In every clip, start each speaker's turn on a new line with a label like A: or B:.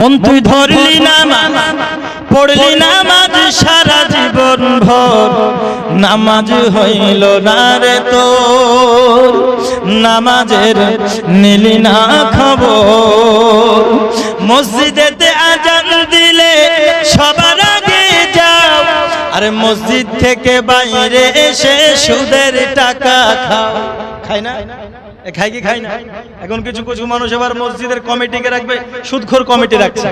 A: মন তুই ধরলি না পড়লি নামাজ সারা জীবন ভর, নামাজ হইল না রে তোর, নামাজের নিলি না খবর। মসজিদেতে আজান দিলে সবার আগে যাও, আরে মসজিদ থেকে বাইরে এসে সুদের টাকা খাও। খাই না? খাই কি খাই না? এখন কিছু কিছু মানুষ এবার মসজিদের কমিটিকে রাখবে, সুদখোর কমিটি রাখছে।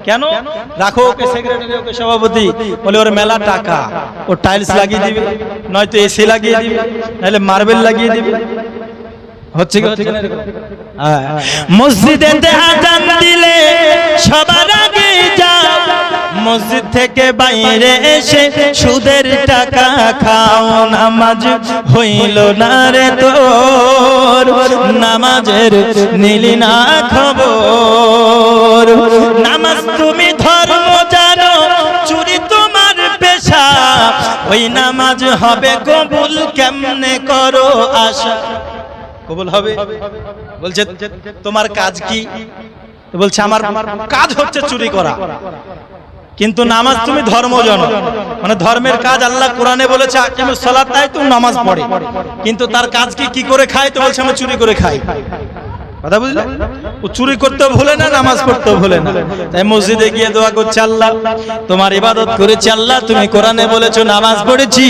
A: কেন রাখো? ওকে সেক্রেটারি, ওকে সভাপতি, বলে ওর মেলা টাকা, ও টাইলস লাগিয়ে দিবে, নয়তো এসি লাগিয়ে দিবে, নাহলে মার্বেল লাগিয়ে দিবে। হচ্ছে কি হচ্ছে না? মসজিদেতে আজান দিলে সবার আগে যাও, মসজিদ থেকে বাইরে এসে সুদের টাকা খাও। নামাজ হইল না রে তোর, নামাজের নিলি না খবর। নামাজ তুমি ধর্ম জানো, চুরি তোমার পেশা, ওই নামাজ হবে কবুল কেমনে করো আশা? কবুল হবে? বলছে তোমার কাজ কি? বলছে আমার কাজ হচ্ছে চুরি করা। কিন্তু নামাজ তুমি ধর্ম জানো, মানে ধর্মের কাজ আল্লাহ কোরআনে বলেছে আকিমুস সালাত, তাই তুমি নামাজ পড়ে, কিন্তু তার কাজ কি করে খায়? তো বলছে আমি চুরি করে খাই। কথা বুঝলে? ও চুরি করতেও ভুলে না, নামাজ পড়তেও ভুলে না। তাই মসজিদে গিয়ে দোয়া করছে, আল্লাহ তোমার ইবাদত করেছি, আল্লাহ তুমি কোরআনে বলেছো নামাজ পড়েছি,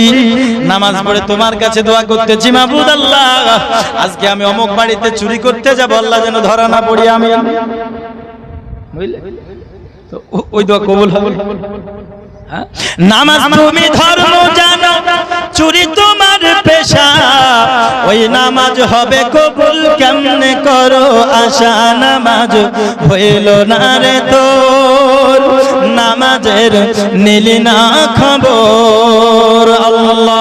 A: নামাজ পড়ে তোমার কাছে দোয়া করতেছি, মাবুদ আল্লাহ আজকে আমি অমুক বাড়িতে চুরি করতে যাব, আল্লাহ যেন ধরা না পড়ি আমি। বুঝলে? তো ওই দোয়া কবুল হবে। নামাজ তুমি ধর্ম জানো, চুরি তোমার পেশা, ওই নামাজ হবে কবুল কেমনে করো আশা? নামাজ হইল না রে তোর, নামাজের নিলি না খবর। আল্লাহ